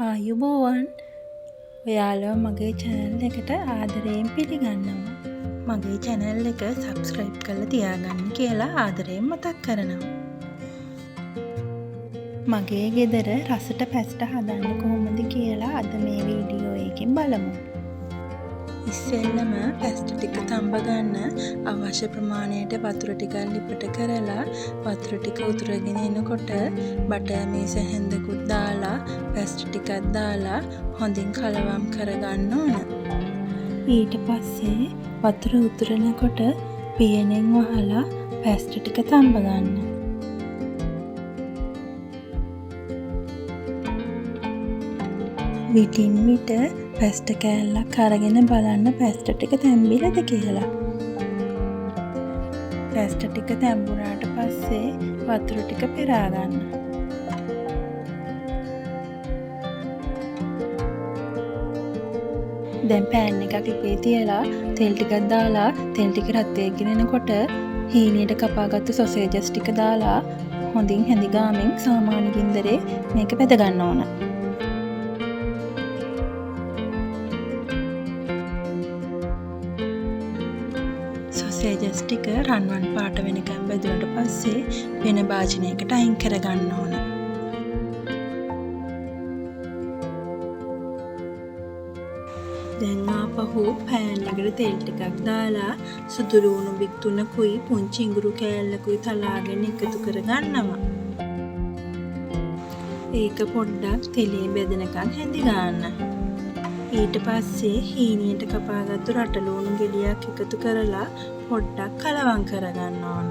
ආයුබෝවන් ඔයාලව මගේ channel එකට ආදරයෙන් පිළිගන්නවා. මගේ channel එක subscribe කරලා තියාගන්න කියලා ආදරයෙන් මතක් කරනවා. මගේ ගෙදර රසට පැස්ට හදන්න කොහොමද කියලා අද මේ වීඩියෝ එකෙන් බලමු. ඉස්සෙල්ලම පැස්ට ටික තඹ ගන්න අවශ්‍ය ප්‍රමාණයට වතුර ටිකක් ලිපට කරලා වතුර ටික උතුරගෙන එනකොට බටර් මේස හැන්දකුත් දාලා පැස්ට ටිකක් දාලා හොඳින් කලවම් කරගන්න ඕන. ඊට පස්සේ වතුර උතුරනකොට පියනෙන් වහලා පැස්ට ටික තඹ ගන්න. විටින් විට පැස්ට කෑල්ලක් අරගෙන බලන්න පැස්ට ටික තැම්බිලාද කියලා. පැස්ට ටික තැම්බුණාට පස්සේ වතුර ටික පෙරා ගන්න. දැන් පෑන් එකක් ලිපේ තියලා තෙල් ටිකක් දාලා තෙල් ටික රත් වෙගෙන එනකොට හීනියට කපාගත්තු සොසේජස් ටික දාලා හොඳින් හැඳි ගාමින් සාමාන්‍ය ගින්දරේ මේක බෙද ගන්න ඕන. සොසේජස් ටික රන්වන් පාට වෙනකම් බෙදුනට පස්සේ වෙන භාජනයකට අයින් කරගන්න ඕන. දැන් ආපහු පෑන් එකට තෙල් ටිකක් දාලා සුදු ලුණු බික් 3කුයි පුංචි ඉඟුරු කෑල්ලකුයි තලාගෙන එකතු කරගන්නවා. ඒක පොඩ්ඩක් තෙලේ බෙදෙනකන් හැඳි ගන්න. ඊට පස්සේ හීනියට කපාගත්තු රට ලුණු ගෙඩියක් එකතු කරලා පොඩ්ඩක් කලවම් කරගන්න ඕන.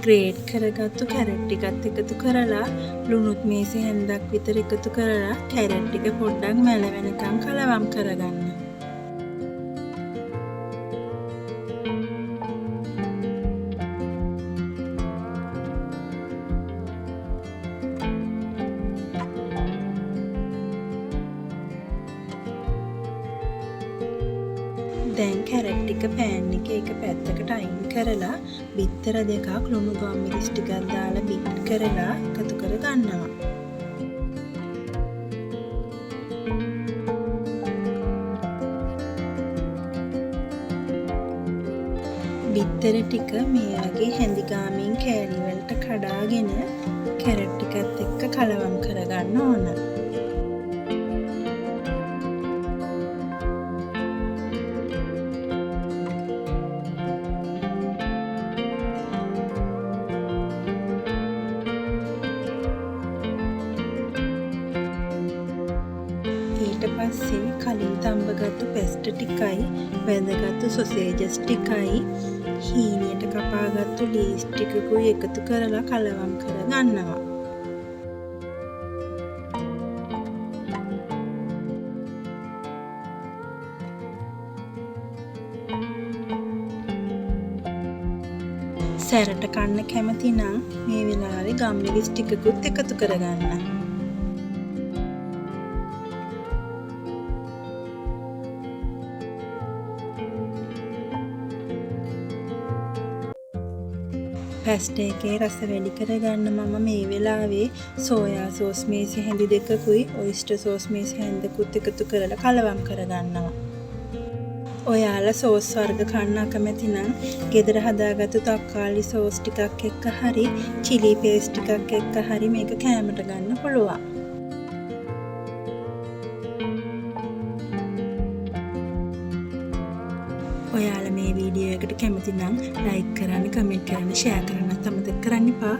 ග්‍රේට් කරගත්තු කැරට් ටිකත් එකතු කරලා ලුණුත් මේසෙ හැන්දක් විතර එකතු කරලා කැරට් ටික පොඩ්ඩක් මැල වෙනකම් කලවම් කරගන්න. දැන් කැරට් ටික පෑන් එකේ එක පැත්තකට අයින් කරලා බිත්තර දෙකක් ලුණු ගම්මිරිස් ටිකක් දාලා බිට් කරලා එකතු කර ගන්නවා. බිත්තර ටික මේ වගේ හැඳි ගාමින් කෑලි වලට කඩාගෙන කැරට් ටිකත් එක්ක කලවම් කරගන්න ඕන. ඊට පස්සේ කලින් තඹගත්තු පැස්ට ටිකයි වැඳගත්තු සොසේජස් ටිකයි හීනියට කපාගත්තු ලීස් ටිකකුයි එකතු කරලා කලවම් කරගන්නවා. සැරට කන්න කැමති නම් මේ වෙලාවේ ගම්මිරිස් ටිකකුත් එකතු කරගන්න. පැස්ට එකේ රස වැඩි කරගන්න මම මේ වෙලාවේ සෝයා සෝස් මේසෙ හැඳි දෙකකුයි ඔයිස්ටර් සෝස් මේසෙ හැන්දකුත් එකතු කරලා කලවම් කරගන්නවා. ඔයාලා සෝස් වර්ග කන්න අකමැති නම් ගෙදර හදාගත්තු තක්කාලි සෝස් ටිකක් එක්ක හරි චිලි පේස්ට් ටිකක් එක්ක හරි මේක කෑමට ගන්න පුළුවන්. ඔයාලා මේ වීඩියෝ එකට කැමති නම් ලයික් කරන්න, කමෙන්ට් කරන්න, ෂෙයා කරන්නත් අමතක කරන්න එපා.